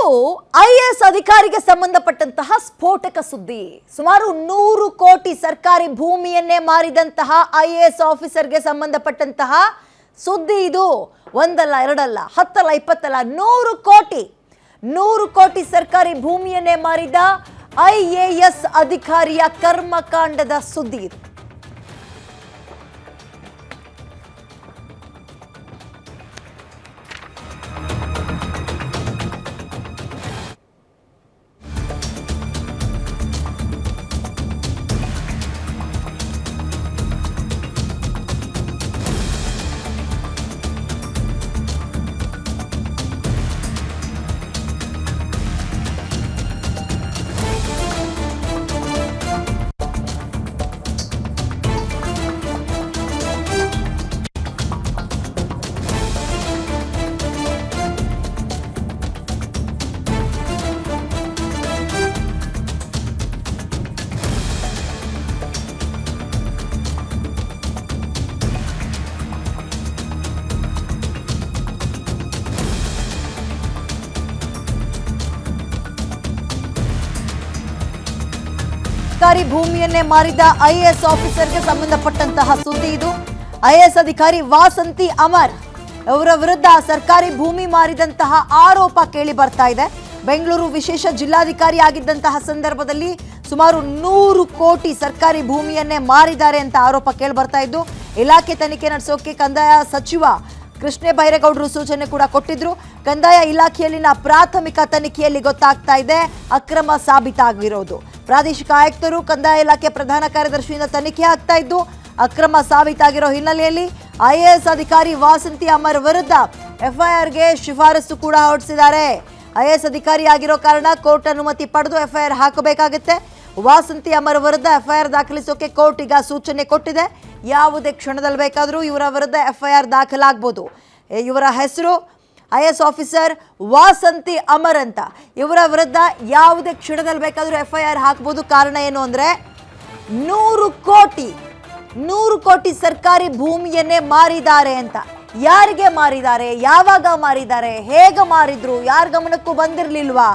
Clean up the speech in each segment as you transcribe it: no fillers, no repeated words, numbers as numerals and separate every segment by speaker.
Speaker 1: ಇದು IAS ಅಧಿಕಾರಿಗೆ ಸಂಬಂಧಪಟ್ಟಂತಹ ಸ್ಫೋಟಕ ಸುದ್ದಿ. ಸುಮಾರು 100 ಕೋಟಿ ಸರ್ಕಾರಿ ಭೂಮಿಯನ್ನೇ ಮಾರಿದಂತಹ IAS ಆಫೀಸರ್ಗೆ ಸಂಬಂಧಪಟ್ಟಂತಹ ಸುದ್ದಿ ಇದು. ಒಂದಲ್ಲ ಎರಡಲ್ಲ 10 ಅಲ್ಲ 20 ಅಲ್ಲ 100 ಕೋಟಿ ಸರ್ಕಾರಿ ಭೂಮಿಯನ್ನೇ ಮಾರಿದ IAS ಅಧಿಕಾರಿಯ ಕರ್ಮಕಾಂಡದ ಸುದ್ದಿ ಇದು. ಸರ್ಕಾರಿ ಭೂಮಿಯನ್ನೇ ಮಾರಿದ IAS ಆಫೀಸರ್ಗೆ ಸಂಬಂಧಪಟ್ಟಂತಹ ಸುದ್ದಿ ಇದು. IAS ಅಧಿಕಾರಿ ವಾಸಂತಿ ಅಮರ್ ಅವರ ವಿರುದ್ಧ ಸರ್ಕಾರಿ ಭೂಮಿ ಮಾರಿದಂತಹ ಆರೋಪ ಕೇಳಿ ಬರ್ತಾ ಇದೆ. ಬೆಂಗಳೂರು ವಿಶೇಷ ಜಿಲ್ಲಾಧಿಕಾರಿ ಆಗಿದ್ದಂತಹ ಸಂದರ್ಭದಲ್ಲಿ ಸುಮಾರು 100 ಕೋಟಿ ಸರ್ಕಾರಿ ಭೂಮಿಯನ್ನೇ ಮಾರಿದ್ದಾರೆ ಅಂತ ಆರೋಪ ಕೇಳಿ ಬರ್ತಾ ಇದ್ದು, ಇಲಾಖೆ ತನಿಖೆ ನಡೆಸೋಕೆ ಕಂದಾಯ ಸಚಿವ ಕೃಷ್ಣ ಬೈರೇಗೌಡರು ಸೂಚನೆ ಕೂಡ ಕೊಟ್ಟಿದ್ರು. ಕಂದಾಯ ಇಲಾಖೆಯಲ್ಲಿನ ಪ್ರಾಥಮಿಕ ತನಿಖೆಯಲ್ಲಿ ಗೊತ್ತಾಗ್ತಾ ಇದೆ ಅಕ್ರಮ ಸಾಬೀತಾಗಿರೋದು. ಪ್ರಾದೇಶಿಕ ಆಯುಕ್ತರು ಕಂದಾಯ ಇಲಾಖೆ ಪ್ರಧಾನ ಕಾರ್ಯದರ್ಶಿಯಿಂದ ತನಿಖೆ ಆಗ್ತಾ ಇದ್ದು, ಅಕ್ರಮ ಸಾಬೀತಾಗಿರೋ ಹಿನ್ನೆಲೆಯಲ್ಲಿ IAS ಅಧಿಕಾರಿ ವಾಸಂತಿ ಅಮರ್ ವಿರುದ್ಧ FIRಗೆ ಶಿಫಾರಸು ಕೂಡ ಹೊರಡಿಸಿದ್ದಾರೆ. IAS ಅಧಿಕಾರಿ ಆಗಿರೋ ಕಾರಣ ಕೋರ್ಟ್ ಅನುಮತಿ ಪಡೆದು FIR ಹಾಕಬೇಕಾಗುತ್ತೆ. ವಾಸಂತಿ ಅಮರ್ ವಿರುದ್ಧ FIR ದಾಖಲಿಸೋಕೆ ಕೋರ್ಟ್ ಈಗ ಸೂಚನೆ ಕೊಟ್ಟಿದೆ. ಯಾವುದೇ ಕ್ಷಣದಲ್ಲಿ ಬೇಕಾದರೂ ಇವರ ವಿರುದ್ಧ FIR ದಾಖಲಾಗಬಹುದು. ಇವರ ಹೆಸರು IAS ಆಫೀಸರ್ ವಾಸಂತಿ ಅಮರ್ ಅಂತ. ಇವರ ವಿರುದ್ಧ ಯಾವುದೇ ಕ್ಷಣದಲ್ಲಿ ಬೇಕಾದರೂ FIR ಹಾಕಬಹುದು. ಕಾರಣ ಏನು ಅಂದರೆ 100 ಕೋಟಿ ಸರ್ಕಾರಿ ಭೂಮಿಯನ್ನೇ ಮಾರಿದ್ದಾರೆ ಅಂತ. ಯಾರಿಗೆ ಮಾರಿದ್ದಾರೆ, ಯಾವಾಗ ಮಾರಿದ್ದಾರೆ, ಹೇಗೆ ಮಾರಿದ್ರು, ಯಾರ ಗಮನಕ್ಕೂ ಬಂದಿರಲಿಲ್ವಾ?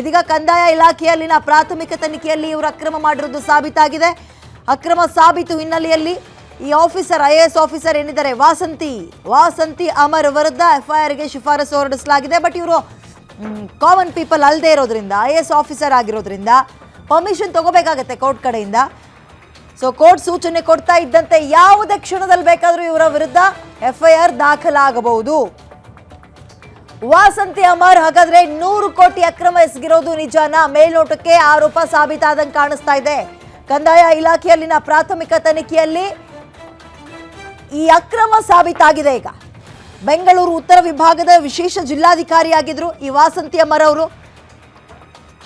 Speaker 1: ಇದೀಗ ಕಂದಾಯ ಇಲಾಖೆಯಲ್ಲಿನ ಪ್ರಾಥಮಿಕ ತನಿಖೆಯಲ್ಲಿ ಇವರು ಅಕ್ರಮ ಮಾಡಿರೋದು ಸಾಬೀತಾಗಿದೆ. ಅಕ್ರಮ ಸಾಬೀತು ಹಿನ್ನೆಲೆಯಲ್ಲಿ ಈ ಆಫೀಸರ್ IAS ಆಫೀಸರ್ ಏನಿದ್ದಾರೆ ವಾಸಂತಿ ಅಮರ್ ವಿರುದ್ಧ FIRಗೆ ಶಿಫಾರಸು ಹೊರಡಿಸಲಾಗಿದೆ. ಬಟ್ ಇವರು ಕಾಮನ್ ಪೀಪಲ್ ಅಲ್ಲದೆ ಇರೋದ್ರಿಂದ, IAS ಆಫೀಸರ್ ಆಗಿರೋದ್ರಿಂದ ಪರ್ಮಿಷನ್ ತಗೋಬೇಕಾಗತ್ತೆ ಕೋರ್ಟ್ ಕಡೆಯಿಂದ. ಸೊ ಕೋರ್ಟ್ ಸೂಚನೆ ಕೊಡ್ತಾ ಇದ್ದಂತೆ ಯಾವುದೇ ಕ್ಷಣದಲ್ಲಿ ಬೇಕಾದರೂ ಇವರ ವಿರುದ್ಧ FIR ದಾಖಲಾಗಬಹುದು. ವಾಸಂತಿ ಅಮರ್ ಹಾಗಾದ್ರೆ 100 ಕೋಟಿ ಅಕ್ರಮ ಎಸಗಿರೋದು ನಿಜಾನ? ಮೇಲ್ನೋಟಕ್ಕೆ ಆರೋಪ ಸಾಬೀತಾದಂಗೆ ಕಾಣಿಸ್ತಾ ಇದೆ. ಕಂದಾಯ ಇಲಾಖೆಯಲ್ಲಿನ ಪ್ರಾಥಮಿಕ ತನಿಖೆಯಲ್ಲಿ ಈ ಅಕ್ರಮ ಸಾಬೀತಾಗಿದೆ. ಈಗ ಬೆಂಗಳೂರು ಉತ್ತರ ವಿಭಾಗದ ವಿಶೇಷ ಜಿಲ್ಲಾಧಿಕಾರಿಯಾಗಿದ್ರು ಈ ವಾಸಂತಿ ಅಮರ್ ಅವರು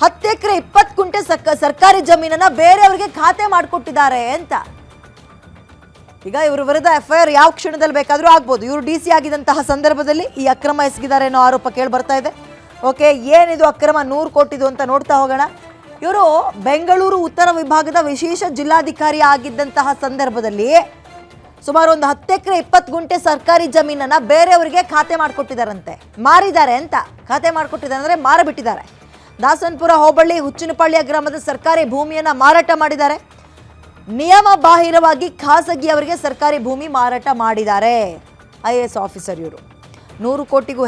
Speaker 1: 10 ಎಕರೆ 20 ಗುಂಟೆ ಸರ್ಕಾರಿ ಜಮೀನನ್ನ ಬೇರೆಯವರಿಗೆ ಖಾತೆ ಮಾಡಿಕೊಟ್ಟಿದ್ದಾರೆ ಅಂತ. ಈಗ ಇವರು ವಿರುದ್ಧ FIR ಯಾವ ಕ್ಷಣದಲ್ಲಿ ಬೇಕಾದರೂ ಆಗ್ಬೋದು. ಇವರು DC ಆಗಿದ್ದಂತಹ ಸಂದರ್ಭದಲ್ಲಿ ಈ ಅಕ್ರಮ ಎಸಗಿದ್ದಾರೆ ಅನ್ನೋ ಆರೋಪ ಕೇಳಿ ಬರ್ತಾ ಇದೆ. ಓಕೆ, ಏನಿದು ಅಕ್ರಮ 100 ಕೋಟಿದು ಅಂತ ನೋಡ್ತಾ ಹೋಗೋಣ. ಇವರು ಬೆಂಗಳೂರು ಉತ್ತರ ವಿಭಾಗದ ವಿಶೇಷ ಜಿಲ್ಲಾಧಿಕಾರಿ ಆಗಿದ್ದಂತಹ ಸಂದರ್ಭದಲ್ಲಿ ಸುಮಾರು ಒಂದು 10 ಎಕರೆ 20 ಗುಂಟೆ ಸರ್ಕಾರಿ ಜಮೀನನ್ನ ಬೇರೆಯವರಿಗೆ ಖಾತೆ ಮಾಡಿಕೊಟ್ಟಿದ್ದಾರಂತೆ. ಮಾರಿದ್ದಾರೆ ಅಂತ. ಖಾತೆ ಮಾಡಿಕೊಟ್ಟಿದ್ದಾರೆ ಅಂದರೆ ಮಾರಬಿಟ್ಟಿದ್ದಾರೆ. ದಾಸನಪುರ ಹೋಬಳಿ ಹುಚ್ಚಿನಪಾಳ್ಯ ಗ್ರಾಮದ ಸರ್ಕಾರಿ ಭೂಮಿಯನ್ನ ಮಾರಾಟ ಮಾಡಿದ್ದಾರೆ. ನಿಯಮ ಬಾಹಿರವಾಗಿ ಖಾಸಗಿಯವರಿಗೆ ಸರ್ಕಾರಿ ಭೂಮಿ ಮಾರಾಟ ಮಾಡಿದ್ದಾರೆ IAS ಆಫೀಸರ್ ಇವರು. 100 ಕೋಟಿಗೂ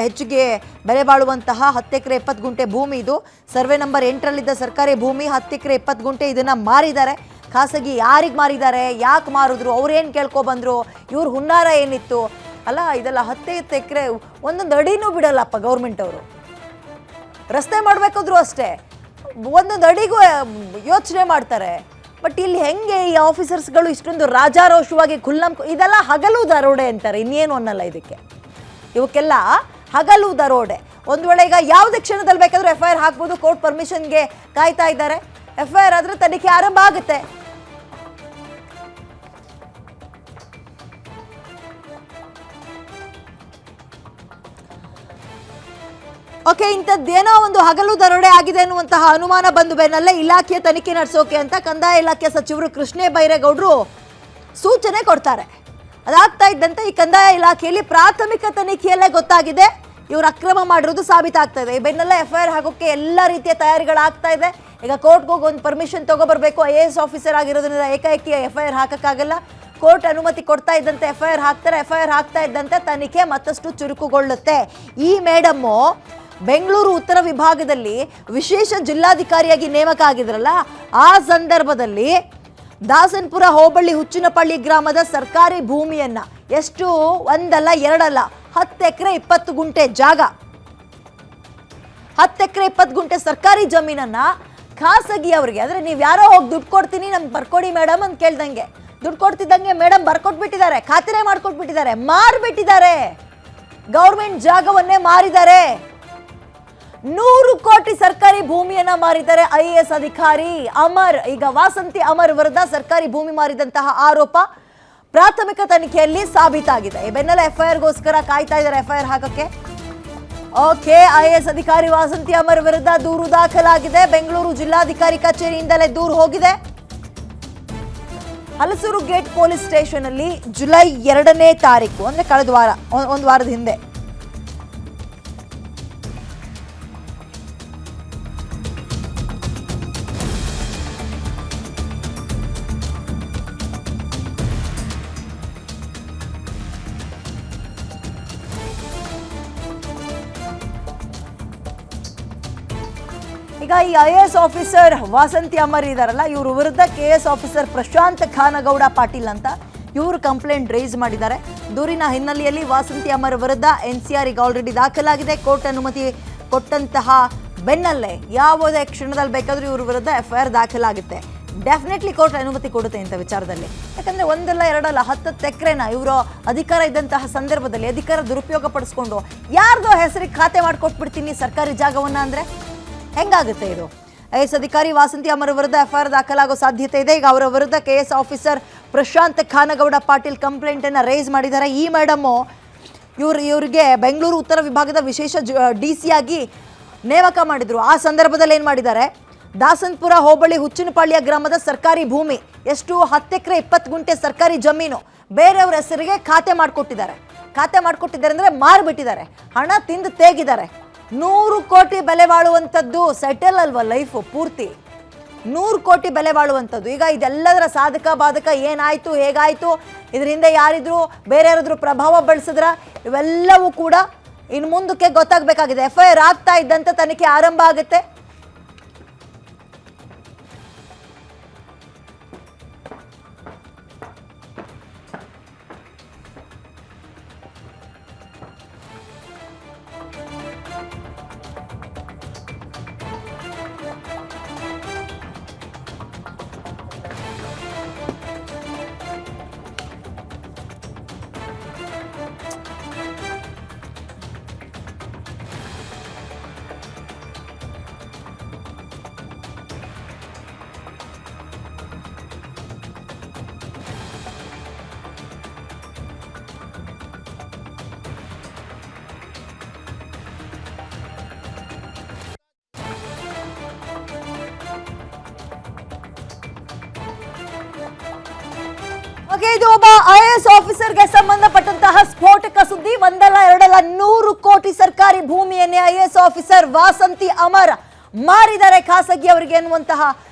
Speaker 1: ಹೆಚ್ಚಿಗೆ ಬೆಲೆ ಬಾಳುವಂತಹ 10 ಎಕರೆ 20 ಗುಂಟೆ ಭೂಮಿ ಇದು. ಸರ್ವೆ ನಂಬರ್ 8ರಲ್ಲಿದ್ದ ಸರ್ಕಾರಿ ಭೂಮಿ 10 ಎಕರೆ 20 ಗುಂಟೆ ಇದನ್ನು ಮಾರಿದ್ದಾರೆ. ಖಾಸಗಿ ಯಾರಿಗೆ ಮಾರಿದ್ದಾರೆ, ಯಾಕೆ ಮಾರಿದ್ರು, ಅವ್ರೇನು ಕೇಳ್ಕೊಬಂದರು, ಇವ್ರ ಹುನ್ನಾರ ಏನಿತ್ತು ಅಲ್ಲ, ಇದೆಲ್ಲ 10 ಎಕರೆ ಒಂದೊಂದು ಅಡಿನೂ ಬಿಡಲ್ಲಪ್ಪ ಗೌರ್ಮೆಂಟ್ ಅವರು. ರಸ್ತೆ ಮಾಡಬೇಕಾದ್ರೂ ಅಷ್ಟೇ ಒಂದೊಂದು ಅಡಿಗೂ ಯೋಚನೆ ಮಾಡ್ತಾರೆ. ಬಟ್ ಇಲ್ಲಿ ಹೆಂಗೆ ಈ ಆಫೀಸರ್ಸ್ಗಳು ಇಷ್ಟೊಂದು ರಾಜಾರೋಷವಾಗಿ ಇದೆಲ್ಲ ಹಗಲು ದರೋಡೆ ಅಂತಾರೆ, ಇನ್ನೇನು ಅನ್ನಲ್ಲ ಇದಕ್ಕೆ. ಇವಕ್ಕೆಲ್ಲ ಹಗಲು ದರೋಡೆ. ಒಂದು ವೇಳೆ ಈಗ ಯಾವುದೇ ಕ್ಷಣದಲ್ಲಿ ಬೇಕಾದರೂ FIR ಹಾಕ್ಬೋದು. ಕೋರ್ಟ್ ಪರ್ಮಿಷನ್ಗೆ ಕಾಯ್ತಾ ಇದ್ದಾರೆ. FIR ಆದ್ರೆ ತನಿಖೆ ಆರಂಭ ಆಗುತ್ತೆ. ಓಕೆ, ಇಂಥದ್ದೇನೋ ಒಂದು ಹಗಲು ದರೋಡೆ ಆಗಿದೆ ಅನ್ನುವಂತಹ ಅನುಮಾನ ಬಂದು ಬೆನ್ನಲ್ಲೇ ಇಲಾಖೆಯ ತನಿಖೆ ನಡೆಸೋಕೆ ಅಂತ ಕಂದಾಯ ಇಲಾಖೆ ಸಚಿವರು ಕೃಷ್ಣ ಬೈರೇಗೌಡರು ಸೂಚನೆ ಕೊಡ್ತಾರೆ. ಅದಾಗ್ತಾ ಇದ್ದಂತೆ ಈ ಕಂದಾಯ ಇಲಾಖೆಯಲ್ಲಿ ಪ್ರಾಥಮಿಕ ತನಿಖೆಯಲ್ಲೇ ಗೊತ್ತಾಗಿದೆ ಇವರು ಅಕ್ರಮ ಮಾಡಿರೋದು ಸಾಬೀತಾಗ್ತಾ ಇದೆ. ಈ ಬೆನ್ನಲ್ಲೇ FIR ಹಾಕೋಕ್ಕೆ ಎಲ್ಲ ರೀತಿಯ ತಯಾರಿಗಳಾಗ್ತಾ ಇದೆ. ಈಗ ಕೋರ್ಟ್ಗೆ ಹೋಗಿ ಒಂದು ಪರ್ಮಿಷನ್ ತಗೋಬರ್ಬೇಕು. IAS ಆಫೀಸರ್ ಆಗಿರೋದ್ರಿಂದ ಏಕಾಏಕಿ FIR ಹಾಕೋಕ್ಕಾಗಲ್ಲ. ಕೋರ್ಟ್ ಅನುಮತಿ ಕೊಡ್ತಾ ಇದ್ದಂತೆ FIR ಹಾಕ್ತಾರೆ. FIR ಹಾಕ್ತಾ ಇದ್ದಂತೆ ತನಿಖೆ ಮತ್ತಷ್ಟು ಚುರುಕುಗೊಳ್ಳುತ್ತೆ. ಈ ಮೇಡಮ್ಮು ಬೆಂಗಳೂರು ಉತ್ತರ ವಿಭಾಗದಲ್ಲಿ ವಿಶೇಷ ಜಿಲ್ಲಾಧಿಕಾರಿಯಾಗಿ ನೇಮಕ ಆಗಿದ್ರಲ್ಲ, ಆ ಸಂದರ್ಭದಲ್ಲಿ ದಾಸನಪುರ ಹೋಬಳಿ ಹುಚ್ಚನಪಳ್ಳಿ ಗ್ರಾಮದ ಸರ್ಕಾರಿ ಭೂಮಿಯನ್ನ ಎಷ್ಟು ಒಂದಲ್ಲ ಎರಡಲ್ಲ 10 ಎಕರೆ 20 ಗುಂಟೆ ಜಾಗ, 10 ಎಕರೆ 20 ಗುಂಟೆ ಸರ್ಕಾರಿ ಜಮೀನನ್ನ ಖಾಸಗಿ ಅವರಿಗೆ, ಅಂದ್ರೆ ನೀವು ಯಾರೋ ಹೋಗಿ ದುಡ್ಡು ಕೊಡ್ತೀನಿ ನಮ್ಗೆ ಬರ್ಕೊಡಿ ಮೇಡಮ್ ಅಂತ ಕೇಳ್ದಂಗೆ ದುಡ್ಡು ಕೊಡ್ತಿದ್ದಂಗೆ ಮೇಡಮ್ ಬರ್ಕೊಟ್ಬಿಟ್ಟಿದ್ದಾರೆ, ಖಾತೆನೇ ಮಾಡ್ಕೊಟ್ಬಿಟ್ಟಿದ್ದಾರೆ, ಮಾರ್ಬಿಟ್ಟಿದ್ದಾರೆ. ಗೌರ್ಮೆಂಟ್ ಜಾಗವನ್ನೇ ಮಾರಿದ್ದಾರೆ. 100 ಕೋಟಿ ಸರ್ಕಾರಿ ಭೂಮಿಯನ್ನ ಮಾರಿದ್ದಾರೆ IAS ಅಧಿಕಾರಿ ಅಮರ್. ಈಗ ವಾಸಂತಿ ಅಮರ್ ವಿರುದ್ಧ ಸರ್ಕಾರಿ ಭೂಮಿ ಮಾರಿದಂತಹ ಆರೋಪ ಪ್ರಾಥಮಿಕ ತನಿಖೆಯಲ್ಲಿ ಸಾಬೀತಾಗಿದೆ. ಈ ಬೆನ್ನಲ್ಲೇ FIRಗೋಸ್ಕರ ಕಾಯ್ತಾ ಇದ್ದಾರೆ, FIR ಹಾಕಕ್ಕೆ. ಓಕೆ, IAS ಅಧಿಕಾರಿ ವಾಸಂತಿ ಅಮರ್ ವಿರುದ್ಧ ದೂರು ದಾಖಲಾಗಿದೆ. ಬೆಂಗಳೂರು ಜಿಲ್ಲಾಧಿಕಾರಿ ಕಚೇರಿಯಿಂದಲೇ ದೂರು ಹೋಗಿದೆ. ಹಲಸೂರು ಗೇಟ್ ಪೊಲೀಸ್ ಸ್ಟೇಷನ್ ಅಲ್ಲಿ ಜುಲೈ 2ನೇ ತಾರೀಕು, ಅಂದ್ರೆ ಕಳೆದ ವಾರ, ಒಂದು ವಾರದ ಹಿಂದೆ ಈಗ ಈ IAS ಆಫೀಸರ್ ವಾಸಂತಿ ಅಮರ್ ಇದಾರಲ್ಲ, ಇವರು ವಿರುದ್ಧ KS ಆಫೀಸರ್ ಪ್ರಶಾಂತ್ ಖಾನಗೌಡ ಪಾಟೀಲ್ ಅಂತ ಇವರು ಕಂಪ್ಲೇಂಟ್ ರೈಸ್ ಮಾಡಿದ್ದಾರೆ. ದೂರಿನ ಹಿನ್ನೆಲೆಯಲ್ಲಿ ವಾಸಂತಿ ಅಮರ್ ವಿರುದ್ಧ NCR ಈಗ ಆಲ್ರೆಡಿ ದಾಖಲಾಗಿದೆ. ಕೋರ್ಟ್ ಅನುಮತಿ ಕೊಟ್ಟಂತಹ ಬೆನ್ನಲ್ಲೇ ಯಾವುದೇ ಕ್ಷಣದಲ್ಲಿ ಬೇಕಾದರೂ ಇವ್ರ ವಿರುದ್ಧ FIR ದಾಖಲಾಗುತ್ತೆ. ಡೆಫಿನೆಟ್ಲಿ ಕೋರ್ಟ್ ಅನುಮತಿ ಕೊಡುತ್ತೆ ಇಂಥ ವಿಚಾರದಲ್ಲಿ. ಯಾಕಂದರೆ ಒಂದಲ್ಲ ಎರಡಲ್ಲ 10 ಎಕರೆನ ಇವರು ಅಧಿಕಾರ ಇದ್ದಂತಹ ಸಂದರ್ಭದಲ್ಲಿ ಅಧಿಕಾರ ದುರುಪಯೋಗ ಪಡಿಸ್ಕೊಂಡು ಯಾರ್ದೋ ಹೆಸರಿಗೆ ಖಾತೆ ಮಾಡಿಕೊಟ್ಬಿಡ್ತೀನಿ ಸರ್ಕಾರಿ ಜಾಗವನ್ನು ಅಂದರೆ ಹೆಂಗಾಗುತ್ತೆ ಇದು? IAS ಅಧಿಕಾರಿ ವಾಸಂತಿ ಅಮರ್ ವಿರುದ್ಧ FIR ದಾಖಲಾಗೋ ಸಾಧ್ಯತೆ ಇದೆ. ಈಗ ಅವರ ವಿರುದ್ಧ KS officer Prashant Khanagouda Patil complaint ಅನ್ನ ರೈಸ್ ಮಾಡಿದ್ದಾರೆ. ಈ ಮೇಡಮ್ಮು ಇವರಿಗೆ ಬೆಂಗಳೂರು ಉತ್ತರ ವಿಭಾಗದ ವಿಶೇಷ DC ಆಗಿ ನೇಮಕ ಮಾಡಿದ್ರು. ಆ ಸಂದರ್ಭದಲ್ಲಿ ಏನು ಮಾಡಿದ್ದಾರೆ, ದಾಸನಪುರ ಹೋಬಳಿ ಹುಚ್ಚನಪಳ್ಳಿಯ ಗ್ರಾಮದ ಸರ್ಕಾರಿ ಭೂಮಿ ಎಷ್ಟು 10 ಎಕರೆ 20 ಗುಂಟೆ ಸರ್ಕಾರಿ ಜಮೀನು ಬೇರೆಯವ್ರ ಹೆಸರಿಗೆ ಖಾತೆ ಮಾಡಿಕೊಟ್ಟಿದ್ದಾರೆ. ಖಾತೆ ಮಾಡಿಕೊಟ್ಟಿದ್ದಾರೆ ಅಂದರೆ ಮಾರ್ಬಿಟ್ಟಿದ್ದಾರೆ, ಹಣ ತಿಂದು ತೇಗಿದ್ದಾರೆ. 100 ಕೋಟಿ ಬೆಲೆ ಬಾಳುವಂಥದ್ದು ಸೆಟಲ್ ಅಲ್ವಾ ಲೈಫು ಪೂರ್ತಿ, 100 ಕೋಟಿ ಬೆಲೆ ಬಾಳುವಂಥದ್ದು. ಈಗ ಇದೆಲ್ಲದರ ಸಾಧಕ ಬಾಧಕ ಏನಾಯಿತು, ಹೇಗಾಯಿತು, ಇದರಿಂದ ಯಾರಿದ್ರು ಬೇರೆ ಯಾರಾದರೂ ಪ್ರಭಾವ ಬಳಸಿದ್ರ, ಇವೆಲ್ಲವೂ ಕೂಡ ಇನ್ನು ಮುಂದಕ್ಕೆ ಗೊತ್ತಾಗಬೇಕಾಗಿದೆ. FIR ಆಗ್ತಾ ಇದ್ದಂತೆ ತನಿಖೆ ಆರಂಭ ಆಗುತ್ತೆ. ಓಕೆ, ಇದು ಒಬ್ಬ IAS ಆಫೀಸರ್ಗೆ ಸಂಬಂಧಪಟ್ಟಂತಹ ಸ್ಫೋಟಕ ಸುದ್ದಿ. ಒಂದಲ್ಲ ಎರಡಲ್ಲ 100 ಕೋಟಿ ಸರ್ಕಾರಿ ಭೂಮಿಯನ್ನೇ IAS ಆಫೀಸರ್ ವಾಸಂತಿ ಅಮರ್ ಮಾರಿದ್ದಾರೆ ಖಾಸಗಿ ಅವರಿಗೆ ಎನ್ನುವಂತಹ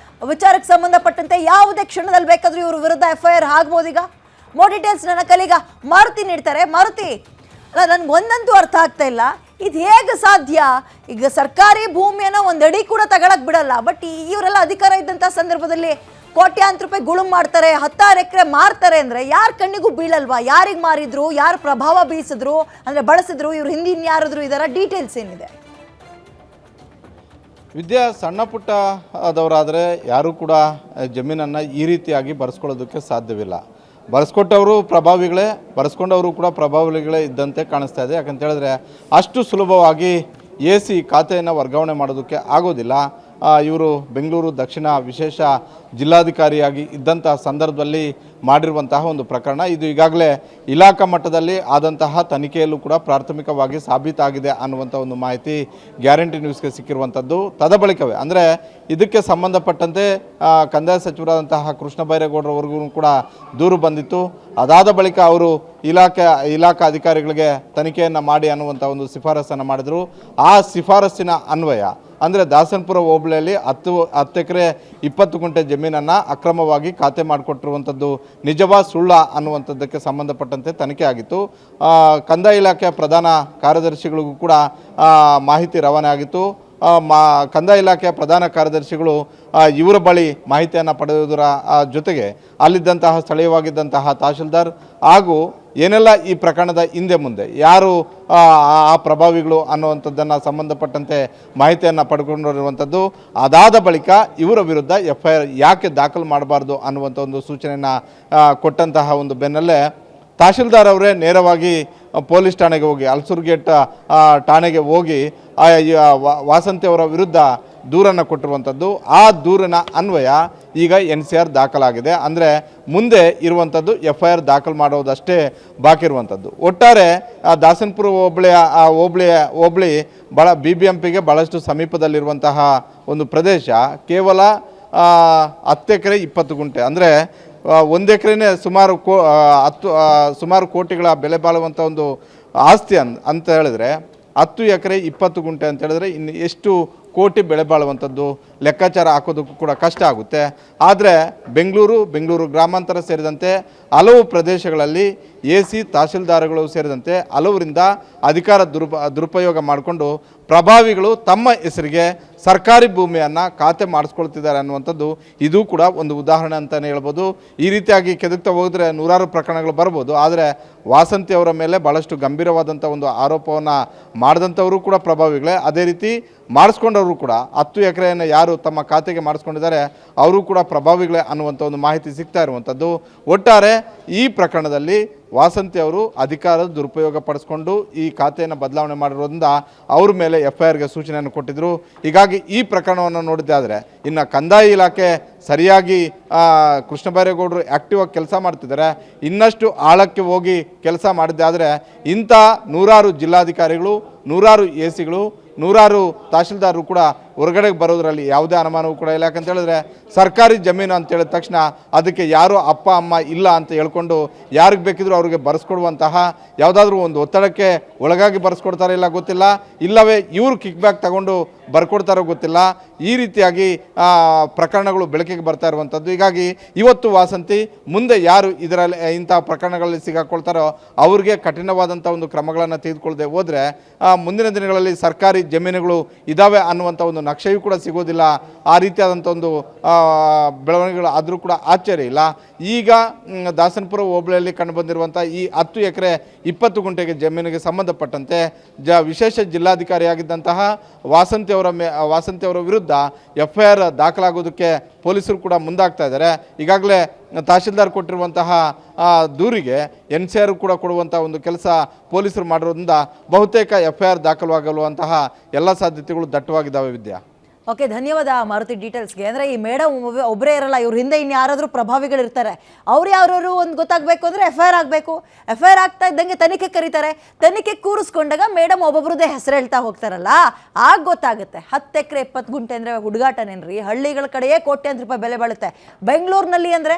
Speaker 1: ವಿಚಾರಕ್ಕೆ ಸಂಬಂಧಪಟ್ಟಂತೆ ಯಾವುದೇ ಕ್ಷಣದಲ್ಲಿ ಬೇಕಾದ್ರೂ ಇವ್ರ ವಿರುದ್ಧ FIR ಆಗ್ಬೋದು. ಈಗ ಮೋರ್ ಡೀಟೇಲ್ಸ್ ನನ್ನ ಕಲೀಗ ಮಾರುತಿ ನೀಡ್ತಾರೆ. ಮಾರುತಿ, ಅಲ್ಲ ನನ್ಗೆ ಒಂದಂತೂ ಅರ್ಥ ಆಗ್ತಾ ಇಲ್ಲ, ಇದು ಹೇಗೆ ಸಾಧ್ಯ? ಈಗ ಸರ್ಕಾರಿ ಭೂಮಿಯನ್ನು ಒಂದಡಿ ಕೂಡ ತಗೊಳಕ್ ಬಿಡಲ್ಲ, ಬಟ್ ಇವರೆಲ್ಲ ಅಧಿಕಾರ ಇದ್ದಂತಹ ಸಂದರ್ಭದಲ್ಲಿ ಕೋಟ್ಯಾಂತರ ರೂಪಾಯಿ ಗುಳುಂ ಮಾಡ್ತಾರೆ, 10 ಎಕರೆ ಮಾರ್ತಾರೆ ಅಂದ್ರೆ ಯಾರ ಕಣ್ಣಿಗೂ ಬೀಳಲ್ವಾ? ಯಾರಿಗೆ ಮಾರಿದ್ರು, ಯಾರು ಪ್ರಭಾವ ಬೀಸಿದ್ರು ಅಂದ್ರೆ ಬಳಸಿದ್ರು, ಇವ್ರು ಹಿಂದಿನ ಯಾರಾದ್ರು ಇದರ ಡೀಟೇಲ್ಸ್ ಏನಿದೆ?
Speaker 2: ವಿದ್ಯಾ, ಸಣ್ಣ ಪುಟ್ಟ ಆದವರಾದರೆ ಯಾರೂ ಕೂಡ ಜಮೀನನ್ನು ಈ ರೀತಿಯಾಗಿ ಬರೆಸ್ಕೊಳ್ಳೋದಕ್ಕೆ ಸಾಧ್ಯವಿಲ್ಲ. ಬರೆಸ್ಕೊಟ್ಟವರು ಪ್ರಭಾವಿಗಳೇ, ಬರೆಸ್ಕೊಂಡವರು ಕೂಡ ಪ್ರಭಾವಿಗಳೇ ಇದ್ದಂತೆ ಕಾಣಿಸ್ತಾ ಇದೆ. ಯಾಕಂತ ಹೇಳಿದ್ರೆ ಅಷ್ಟು ಸುಲಭವಾಗಿ AC ಖಾತೆಯನ್ನು ವರ್ಗಾವಣೆ ಮಾಡೋದಕ್ಕೆ ಆಗೋದಿಲ್ಲ. ಇವರು ಬೆಂಗಳೂರು ದಕ್ಷಿಣ ವಿಶೇಷ ಜಿಲ್ಲಾಧಿಕಾರಿಯಾಗಿ ಇದ್ದಂತಹ ಸಂದರ್ಭದಲ್ಲಿ ಮಾಡಿರುವಂತಹ ಒಂದು ಪ್ರಕರಣ. ಇದು ಈಗಾಗಲೇ ಇಲಾಖಾ ಮಟ್ಟದಲ್ಲಿ ಆದಂತಹ ತನಿಖೆಯಲ್ಲೂ ಕೂಡ ಪ್ರಾಥಮಿಕವಾಗಿ ಸಾಬೀತಾಗಿದೆ ಅನ್ನುವಂಥ ಒಂದು ಮಾಹಿತಿ ಗ್ಯಾರಂಟಿ ನ್ಯೂಸ್ಗೆ ಸಿಕ್ಕಿರುವಂಥದ್ದು. ತದಬಳಿಕವೇ ಅಂದರೆ ಇದಕ್ಕೆ ಸಂಬಂಧಪಟ್ಟಂತೆ ಕಂದಾಯ ಸಚಿವರಾದಂತಹ ಕೃಷ್ಣ ಬೈರೇಗೌಡರವರೆಗೂ ಕೂಡ ದೂರು ಬಂದಿತ್ತು. ಅದಾದ ಬಳಿಕ ಅವರು ಇಲಾಖಾ ಅಧಿಕಾರಿಗಳಿಗೆ ತನಿಖೆಯನ್ನು ಮಾಡಿ ಅನ್ನುವಂಥ ಒಂದು ಶಿಫಾರಸನ್ನು ಮಾಡಿದರು. ಆ ಶಿಫಾರಸ್ಸಿನ ಅನ್ವಯ ಅಂದರೆ ದಾಸನಪುರ ಹೋಬಳಿಯಲ್ಲಿ 10 ಎಕರೆ 20 ಗುಂಟೆ ಜಮೀನನ್ನು ಅಕ್ರಮವಾಗಿ ಖಾತೆ ಮಾಡಿಕೊಟ್ಟಿರುವಂಥದ್ದು ನಿಜವಾ ಸುಳ್ಳ ಅನ್ನುವಂಥದ್ದಕ್ಕೆ ಸಂಬಂಧಪಟ್ಟಂತೆ ತನಿಖೆ ಆಗಿತ್ತು. ಕಂದಾಯ ಇಲಾಖೆಯ ಪ್ರಧಾನ ಕಾರ್ಯದರ್ಶಿಗಳಿಗೂ ಕೂಡ ಮಾಹಿತಿ ರವಾನೆ ಆಗಿತ್ತು. ಕಂದಾಯ ಇಲಾಖೆಯ ಪ್ರಧಾನ ಕಾರ್ಯದರ್ಶಿಗಳು ಇವರ ಬಳಿ ಮಾಹಿತಿಯನ್ನು ಪಡೆಯುವುದರ ಜೊತೆಗೆ ಅಲ್ಲಿದ್ದಂತಹ ಸ್ಥಳೀಯವಾಗಿದ್ದಂತಹ ತಹಶೀಲ್ದಾರ್ ಹಾಗೂ ಏನೆಲ್ಲ ಈ ಪ್ರಕರಣದ ಹಿಂದೆ ಮುಂದೆ ಯಾರು ಆ ಪ್ರಭಾವಿಗಳು ಅನ್ನುವಂಥದ್ದನ್ನು ಸಂಬಂಧಪಟ್ಟಂತೆ ಮಾಹಿತಿಯನ್ನು ಪಡ್ಕೊಂಡಿರುವಂಥದ್ದು. ಅದಾದ ಬಳಿಕ ಇವರ ವಿರುದ್ಧ FIR ಯಾಕೆ ದಾಖಲು ಮಾಡಬಾರ್ದು ಅನ್ನುವಂಥ ಒಂದು ಸೂಚನೆಯನ್ನು ಕೊಟ್ಟಂತಹ ಒಂದು ಬೆನ್ನಲ್ಲೇ ತಹಶೀಲ್ದಾರ್ ಅವರೇ ನೇರವಾಗಿ ಪೊಲೀಸ್ ಠಾಣೆಗೆ ಹೋಗಿ ಅಲ್ಸೂರ್ಗೇಟ್ ಠಾಣೆಗೆ ಹೋಗಿ ವಾಸಂತಿ ಅವರ ವಿರುದ್ಧ ದೂರನ್ನು ಕೊಟ್ಟಿರುವಂಥದ್ದು. ಆ ದೂರಿನ ಅನ್ವಯ ಈಗ NCR ದಾಖಲಾಗಿದೆ. ಅಂದರೆ ಮುಂದೆ ಇರುವಂಥದ್ದು FIR ದಾಖಲು ಮಾಡೋದಷ್ಟೇ ಬಾಕಿ ಇರುವಂಥದ್ದು. ಒಟ್ಟಾರೆ ದಾಸನಪುರ ಹೋಬಳಿ BBMPಗೆ ಭಾಳಷ್ಟು ಸಮೀಪದಲ್ಲಿರುವಂತಹ ಒಂದು ಪ್ರದೇಶ. ಕೇವಲ 10 ಎಕರೆ 20 ಗುಂಟೆ ಅಂದರೆ 1 ಎಕರೆನೇ ಸುಮಾರು ಕೋಟಿಗಳ ಬೆಲೆ ಬಾಳುವಂಥ ಒಂದು ಆಸ್ತಿ ಅಂತ ಹೇಳಿದ್ರೆ 10 ಎಕರೆ 20 ಗುಂಟೆ ಅಂತ ಹೇಳಿದ್ರೆ ಇನ್ನು ಎಷ್ಟು ಕೋಟಿ ಬೆಳೆ ಬಾಳುವಂಥದ್ದು ಲೆಕ್ಕಾಚಾರ ಹಾಕೋದಕ್ಕೂ ಕೂಡ ಕಷ್ಟ ಆಗುತ್ತೆ. ಆದರೆ ಬೆಂಗಳೂರು ಗ್ರಾಮಾಂತರ ಸೇರಿದಂತೆ ಹಲವು ಪ್ರದೇಶಗಳಲ್ಲಿ AC ತಹಶೀಲ್ದಾರ್ಗಳು ಸೇರಿದಂತೆ ಹಲವರಿಂದ ಅಧಿಕಾರ ದುರುಪಯೋಗ ಮಾಡಿಕೊಂಡು ಪ್ರಭಾವಿಗಳು ತಮ್ಮ ಹೆಸರಿಗೆ ಸರ್ಕಾರಿ ಭೂಮಿಯನ್ನು ಖಾತೆ ಮಾಡಿಸ್ಕೊಳ್ತಿದ್ದಾರೆ ಅನ್ನುವಂಥದ್ದು ಇದು ಕೂಡ ಒಂದು ಉದಾಹರಣೆ ಅಂತಲೇ ಹೇಳ್ಬೋದು. ಈ ರೀತಿಯಾಗಿ ಕೆದಕ್ತಾ ಹೋದರೆ ನೂರಾರು ಪ್ರಕರಣಗಳು ಬರ್ಬೋದು. ಆದರೆ ವಾಸಂತಿ ಅವರ ಮೇಲೆ ಭಾಳಷ್ಟು ಗಂಭೀರವಾದಂಥ ಒಂದು ಆರೋಪವನ್ನು ಮಾಡಿದಂಥವರು ಕೂಡ ಪ್ರಭಾವಿಗಳೇ. ಅದೇ ರೀತಿ ಮಾಡಿಸ್ಕೊಂಡವರು ಕೂಡ 10 ಎಕರೆಯನ್ನು ಯಾರು ತಮ್ಮ ಖಾತೆಗೆ ಮಾಡಿಸ್ಕೊಂಡಿದ್ದಾರೆ ಅವರು ಕೂಡ ಪ್ರಭಾವಿಗಳೇ ಅನ್ನುವಂಥ ಒಂದು ಮಾಹಿತಿ ಸಿಗ್ತಾ ಇರುವಂಥದ್ದು. ಒಟ್ಟಾರೆ ಈ ಪ್ರಕರಣದಲ್ಲಿ ವಾಸಂತಿ ಅವರು ಅಧಿಕಾರದ ದುರುಪಯೋಗ ಪಡಿಸ್ಕೊಂಡು ಈ ಖಾತೆಯನ್ನು ಬದಲಾವಣೆ ಮಾಡಿರೋದ್ರಿಂದ ಅವ್ರ ಮೇಲೆ FIRಗೆ ಸೂಚನೆಯನ್ನು ಕೊಟ್ಟಿದ್ದರು. ಹೀಗಾಗಿ ಈ ಪ್ರಕರಣವನ್ನು ನೋಡಿದ್ದೆ ಆದರೆ ಇನ್ನು ಕಂದಾಯ ಇಲಾಖೆ ಸರಿಯಾಗಿ ಕೃಷ್ಣ ಬೈರೇಗೌಡರು ಆ್ಯಕ್ಟಿವ್ ಆಗಿ ಕೆಲಸ ಮಾಡ್ತಿದ್ದಾರೆ. ಇನ್ನಷ್ಟು ಆಳಕ್ಕೆ ಹೋಗಿ ಕೆಲಸ ಮಾಡಿದ್ದೆ ಆದರೆ ಇಂಥ ನೂರಾರು ಜಿಲ್ಲಾಧಿಕಾರಿಗಳು, ನೂರಾರು ACಗಳು, ನೂರಾರು ತಹಶೀಲ್ದಾರರು ಕೂಡ ಹೊರಗಡೆಗೆ ಬರೋದರಲ್ಲಿ ಯಾವುದೇ ಅನುಮಾನವೂ ಕೂಡ ಇಲ್ಲ. ಯಾಕಂತ ಹೇಳಿದ್ರೆ ಸರ್ಕಾರಿ ಜಮೀನು ಅಂತ ಹೇಳಿದ ತಕ್ಷಣ ಅದಕ್ಕೆ ಯಾರೂ ಅಪ್ಪ ಅಮ್ಮ ಇಲ್ಲ ಅಂತ ಹೇಳ್ಕೊಂಡು ಯಾರಿಗೆ ಬೇಕಿದ್ರೂ ಅವ್ರಿಗೆ ಬರೆಸ್ಕೊಡುವಂತಹ ಯಾವುದಾದ್ರೂ ಒಂದು ಒತ್ತಡಕ್ಕೆ ಒಳಗಾಗಿ ಬರೆಸ್ಕೊಡ್ತಾರೆ ಇಲ್ಲ ಗೊತ್ತಿಲ್ಲ, ಇಲ್ಲವೇ ಇವರು ಕಿಕ್ ಬ್ಯಾಕ್ ತಗೊಂಡು ಬರ್ಕೊಡ್ತಾರೋ ಗೊತ್ತಿಲ್ಲ. ಈ ರೀತಿಯಾಗಿ ಪ್ರಕರಣಗಳು ಬೆಳಕಿಗೆ ಬರ್ತಾ ಇರುವಂಥದ್ದು. ಹೀಗಾಗಿ ಇವತ್ತು ವಾಸಂತಿ ಮುಂದೆ ಯಾರು ಇದರಲ್ಲಿ ಇಂಥ ಪ್ರಕರಣಗಳಲ್ಲಿ ಸಿಗಾಕೊಳ್ತಾರೋ ಅವ್ರಿಗೆ ಕಠಿಣವಾದಂಥ ಒಂದು ಕ್ರಮಗಳನ್ನು ತೆಗೆದುಕೊಳ್ಳದೆ ಹೋದರೆ ಮುಂದಿನ ದಿನಗಳಲ್ಲಿ ಸರ್ಕಾರಿ ಜಮೀನುಗಳು ಇದ್ದಾವೆ ಅನ್ನುವಂಥ ಒಂದು ನಕ್ಷೆಯೂ ಕೂಡ ಸಿಗೋದಿಲ್ಲ. ಆ ರೀತಿಯಾದಂಥ ಒಂದು ಬೆಳವಣಿಗೆಗಳು ಆದರೂ ಕೂಡ ಆಶ್ಚರ್ಯ ಇಲ್ಲ. ಈಗ ದಾಸನಪುರ ಹೋಬಳಿಯಲ್ಲಿ ಕಂಡುಬಂದಿರುವಂಥ ಈ 10 ಎಕರೆ 20 ಗುಂಟೆಗೆ ಜಮೀನಿಗೆ ಸಂಬಂಧಪಟ್ಟಂತೆ ವಿಶೇಷ ಜಿಲ್ಲಾಧಿಕಾರಿಯಾಗಿದ್ದಂತಹ ವಾಸಂತಿ ಅವರ ವಿರುದ್ಧ FIR ದಾಖಲಾಗೋದಕ್ಕೆ ಪೊಲೀಸರು ಕೂಡ ಮುಂದಾಗ್ತಾ ಇದ್ದಾರೆ. ಈಗಾಗಲೇ ತಹಶೀಲ್ದಾರ್ ಕೊಟ್ಟಿರುವಂತಹ ದೂರಿಗೆ NCR ಕೂಡ ಕೊಡುವಂಥ ಒಂದು ಕೆಲಸ ಪೊಲೀಸರು ಮಾಡಿರೋದ್ರಿಂದ ಬಹುತೇಕ FIR ದಾಖಲಾಗುವಂತಹ ಎಲ್ಲ ಸಾಧ್ಯತೆಗಳು ದಟ್ಟವಾಗಿದ್ದಾವೆ. ವಿದ್ಯಾ,
Speaker 1: ಓಕೆ, ಧನ್ಯವಾದ ಮಾರುತಿ ಡೀಟೇಲ್ಸ್ಗೆ. ಅಂದರೆ ಈ ಮೇಡಮ್ ಒಬ್ಬರೇ ಇರಲ್ಲ, ಇವ್ರ ಹಿಂದೆ ಇನ್ನು ಯಾರಾದರೂ ಪ್ರಭಾವಿಗಳಿರ್ತಾರೆ. ಅವ್ರು ಯಾರು ಒಂದು ಗೊತ್ತಾಗಬೇಕು ಅಂದರೆ FIR ಆಗಬೇಕು. FIR ಆಗ್ತಾ ಇದ್ದಂಗೆ ತನಿಖೆ ಕರೀತಾರೆ. ತನಿಖೆ ಕೂರಿಸ್ಕೊಂಡಾಗ ಮೇಡಮ್ ಒಬ್ಬೊಬ್ರದ್ದೇ ಹೆಸರು ಹೇಳ್ತಾ ಹೋಗ್ತಾರಲ್ಲ, ಆಗ ಗೊತ್ತಾಗುತ್ತೆ. 10 ಎಕರೆ 20 ಗುಂಟೆ ಅಂದರೆ ಹುಡುಗಾಟನೇನ್ರಿ? ಹಳ್ಳಿಗಳ ಕಡೆಯೇ ಕೋಟ್ಯಾಂತರ ರೂಪಾಯಿ ಬೆಲೆ ಬಾಳುತ್ತೆ. ಬೆಂಗಳೂರಿನಲ್ಲಿ ಅಂದರೆ